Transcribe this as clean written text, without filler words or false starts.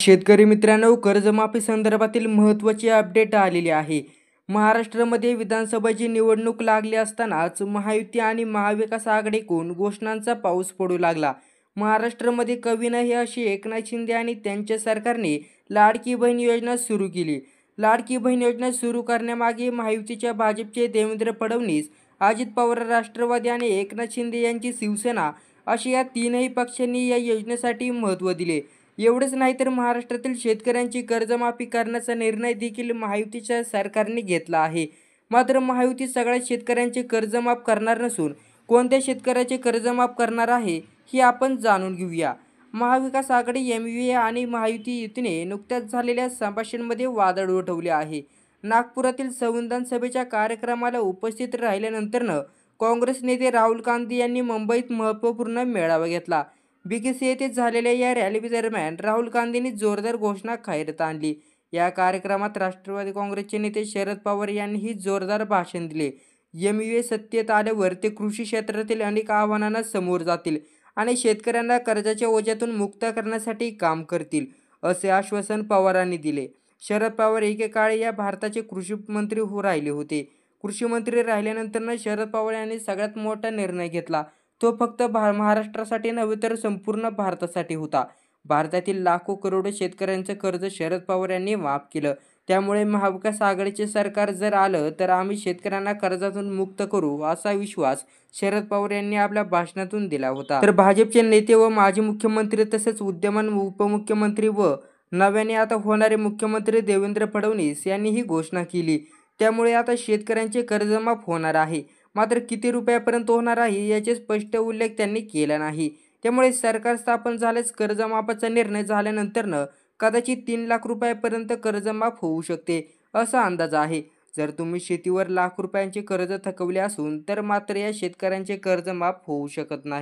शेतकरी मित्रांनो, कर्जमाफी संदर्भातील महत्त्वाची अपडेट आलेली आहे. महाराष्ट्रामध्ये विधानसभेची निवडणूक लागली असतानाच महायुती आणि महाविकास आघाडीकडून घोषणांचा पाऊस पडू लागला. महाराष्ट्रामध्ये कवी नाही अशी एकनाथ शिंदे आणि त्यांच्या सरकारने लाडकी बहीण योजना सुरू केली. लाडकी बहीण योजना सुरू करण्यामागे महायुतीच्या भाजपचे देवेंद्र फडणवीस, अजित पवार राष्ट्रवादी आणि एकनाथ शिंदे यांची शिवसेना अशा या तीनही पक्षांनी या योजनेसाठी महत्त्व दिले. एवढंच नाही तर महाराष्ट्रातील शेतकऱ्यांची कर्जमाफी करण्याचा निर्णय देखील महायुतीच्या सरकारने घेतला आहे. मात्र महायुती सगळ्या शेतकऱ्यांचे कर्ज माफ करणार नसून कोणत्या शेतकऱ्याचे कर्ज माफ करणार आहे हे आपण जाणून घेऊया. महाविकास आघाडी एमव्हीए आणि महायुती युतीने नुकत्याच झालेल्या संभाषणांमध्ये वादळ उठवले आहे. नागपुरातील संविधान सभेच्या कार्यक्रमाला उपस्थित राहिल्यानंतरनं काँग्रेस नेते राहुल गांधी यांनी मुंबईत महत्त्वपूर्ण मेळावा घेतला. बीकेसी येथे झालेल्या या रॅलीदरम्यान राहुल गांधींनी जोरदार घोषणा खैरत आणली. या कार्यक्रमात राष्ट्रवादी काँग्रेसचे नेते शरद पवार यांनीही जोरदार भाषण दिले. एमव्हीए सत्तेत आल्यावर ते कृषी क्षेत्रातील अनेक आव्हानांना समोर जातील आणि शेतकऱ्यांना कर्जाच्या ओझ्यातून मुक्त करण्यासाठी काम करतील, असे आश्वासन पवारांनी दिले. शरद पवार एकेकाळी या भारताचे कृषी मंत्री राहिले होते. कृषी मंत्री राहिल्यानंतर शरद पवार यांनी सगळ्यात मोठा निर्णय घेतला. तो फक्त महाराष्ट्रासाठी नव्हे तर संपूर्ण भारतासाठी होता. भारतातील लाखो करोडो शेतकऱ्यांचं कर्ज शरद पवार यांनी माफ केलं. त्यामुळे महाविकास आघाडीचे सरकार जर आलं तर आम्ही शेतकऱ्यांना कर्जातून मुक्त करू, असा विश्वास शरद पवार यांनी आपल्या भाषणातून दिला होता. तर भाजपचे नेते व माजी मुख्यमंत्री तसेच विद्यमान उपमुख्यमंत्री व नव्याने आता होणारे मुख्यमंत्री देवेंद्र फडणवीस यांनी ही घोषणा केली. त्यामुळे आता शेतकऱ्यांचे कर्जमाफ होणार आहे. मात्र किती रुपयापर्यंत होणार आहे याचे स्पष्ट उल्लेख त्यांनी केला नाही. त्यामुळे सरकार स्थापन झाल्यास कर्जमाफीचा निर्णय झाल्यानंतरनं कदाचित 3 लाख रुपयापर्यंत कर्जमाफ होऊ शकते, असा अंदाज आहे. जर तुम्ही शेतीवर लाख रुपयांचे कर्ज थकवले असून तर मात्र या शेतकऱ्यांचे कर्ज माफ होऊ शकत नाही.